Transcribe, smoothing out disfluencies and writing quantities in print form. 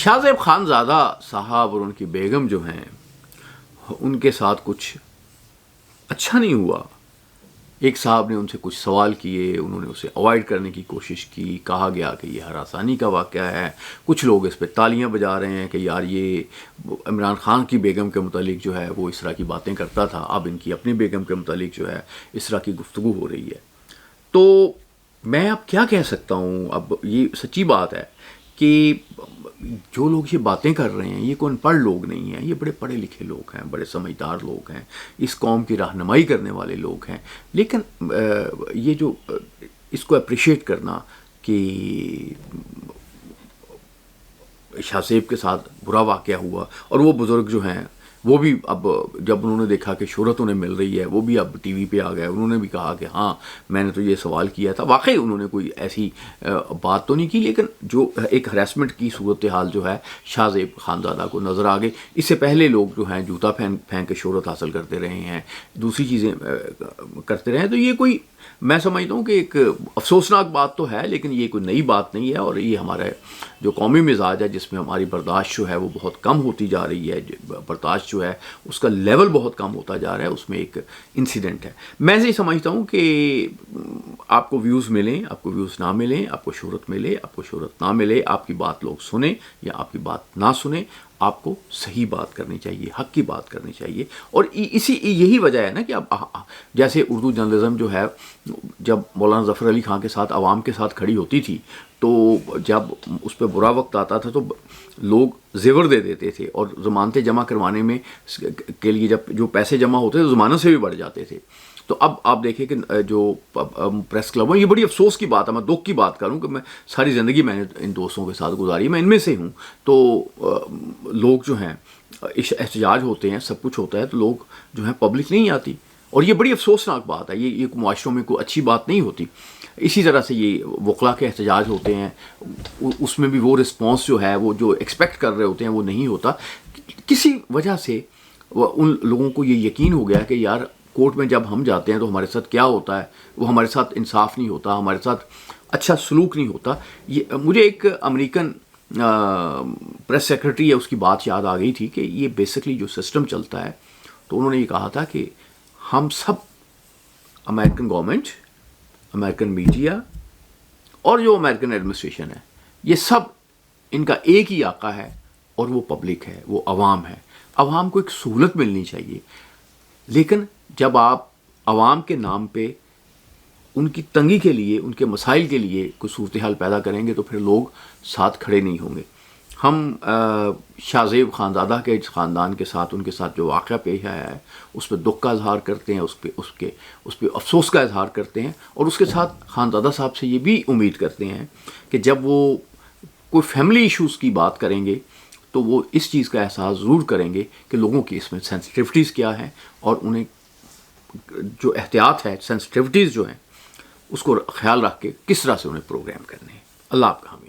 شاہ زیب خانزادہ صاحب اور ان کی بیگم جو ہیں ان کے ساتھ کچھ اچھا نہیں ہوا. ایک صاحب نے ان سے کچھ سوال کیے، انہوں نے اسے اوائڈ کرنے کی کوشش کی، کہا گیا کہ یہ ہراسانی کا واقعہ ہے. کچھ لوگ اس پہ تالیاں بجا رہے ہیں کہ یار یہ عمران خان کی بیگم کے متعلق جو ہے وہ اس طرح کی باتیں کرتا تھا، اب ان کی اپنی بیگم کے متعلق جو ہے اس طرح کی گفتگو ہو رہی ہے. تو میں اب کیا کہہ سکتا ہوں، اب یہ سچی بات ہے کہ جو لوگ یہ باتیں کر رہے ہیں یہ کوئی ان پڑھ لوگ نہیں ہیں، یہ بڑے پڑھے لکھے لوگ ہیں، بڑے سمجھدار لوگ ہیں، اس قوم کی رہنمائی کرنے والے لوگ ہیں. لیکن یہ جو اس کو اپریشیٹ کرنا کہ شاہ زیب کے ساتھ برا واقعہ ہوا، اور وہ بزرگ جو ہیں وہ بھی اب جب انہوں نے دیکھا کہ شہرت انہیں مل رہی ہے وہ بھی اب ٹی وی پہ آ گئے، انہوں نے بھی کہا کہ ہاں میں نے تو یہ سوال کیا تھا. واقعی انہوں نے کوئی ایسی بات تو نہیں کی، لیکن جو ایک ہراسمنٹ کی صورتحال جو ہے شاہ زیب خانزادہ کو نظر آ گئی. اس سے پہلے لوگ جو ہیں جوتا پھینک کے شہرت حاصل کرتے رہے ہیں، دوسری چیزیں کرتے رہے ہیں. تو یہ کوئی، میں سمجھتا ہوں کہ ایک افسوسناک بات تو ہے، لیکن یہ کوئی نئی بات نہیں ہے. اور یہ ہمارا جو قومی مزاج ہے جس میں ہماری برداشت جو ہے وہ بہت کم ہوتی جا رہی ہے، برداشت جو ہے اس کا لیول بہت کم ہوتا جا رہا ہے، اس میں ایک انسیڈنٹ ہے. میں یہ سمجھتا ہوں کہ آپ کو ویوز ملیں، آپ کو ویوز نہ ملیں، آپ کو شہرت ملے، آپ کو شہرت نہ ملے، آپ کی بات لوگ سنیں یا آپ کی بات نہ سنیں، آپ کو صحیح بات کرنی چاہیے، حق کی بات کرنی چاہیے. اور یہی وجہ ہے نا کہ اب جیسے اردو جرنلزم جو ہے جب مولانا ظفر علی خان کے ساتھ عوام کے ساتھ کھڑی ہوتی تھی تو جب اس پہ برا وقت آتا تھا تو لوگ زیور دے دیتے تھے، اور ضمانتیں جمع کروانے میں کے لیے جب جو پیسے جمع ہوتے تھے ضمانت سے بھی بڑھ جاتے تھے. تو اب آپ دیکھیں کہ جو پریس کلب ہے، یہ بڑی افسوس کی بات ہے، میں دکھ کی بات کروں کہ میں ساری زندگی میں نے ان دوستوں کے ساتھ گزاری، میں ان میں سے ہوں. تو لوگ جو ہیں احتجاج ہوتے ہیں، سب کچھ ہوتا ہے، تو لوگ جو ہیں پبلک نہیں آتی، اور یہ بڑی افسوسناک بات ہے. یہ معاشروں میں کوئی اچھی بات نہیں ہوتی. اسی طرح سے یہ وکلا کے احتجاج ہوتے ہیں، اس میں بھی وہ رسپانس جو ہے وہ جو ایکسپیکٹ کر رہے ہوتے ہیں وہ نہیں ہوتا. کسی وجہ سے ان لوگوں کو یہ یقین ہو گیا کہ یار کورٹ میں جب ہم جاتے ہیں تو ہمارے ساتھ کیا ہوتا ہے، وہ ہمارے ساتھ انصاف نہیں ہوتا، ہمارے ساتھ اچھا سلوک نہیں ہوتا. مجھے ایک امریکن پریس سیکرٹری ہے اس کی بات یاد آ گئی تھی کہ یہ بیسکلی جو سسٹم چلتا ہے، تو انہوں نے یہ کہا تھا کہ ہم سب امریکن گورنمنٹ، امریکن میڈیا اور جو امریکن ایڈمنسٹریشن ہے، یہ سب ان کا ایک ہی آقا ہے اور وہ پبلک ہے، وہ عوام ہے. عوام کو ایک سہولت ملنی چاہیے، لیکن جب آپ عوام کے نام پہ ان کی تنگی کے لیے، ان کے مسائل کے لیے کوئی صورتحال پیدا کریں گے تو پھر لوگ ساتھ کھڑے نہیں ہوں گے. ہم شاہ زیب خانزادہ کے خاندان کے ساتھ، ان کے ساتھ جو واقعہ پیش آیا ہے اس پہ دکھ کا اظہار کرتے ہیں، اس پہ افسوس کا اظہار کرتے ہیں، اور اس کے ساتھ خانزادہ صاحب سے یہ بھی امید کرتے ہیں کہ جب وہ کوئی فیملی ایشوز کی بات کریں گے تو وہ اس چیز کا احساس ضرور کریں گے کہ لوگوں کی اس میں سینسٹیوٹیز کیا ہیں، اور انہیں جو احتیاط ہے، سینسٹیوٹیز جو ہیں اس کو خیال رکھ کے کس طرح سے انہیں پروگرام کرنے ہیں. اللہ آپ کا حامد.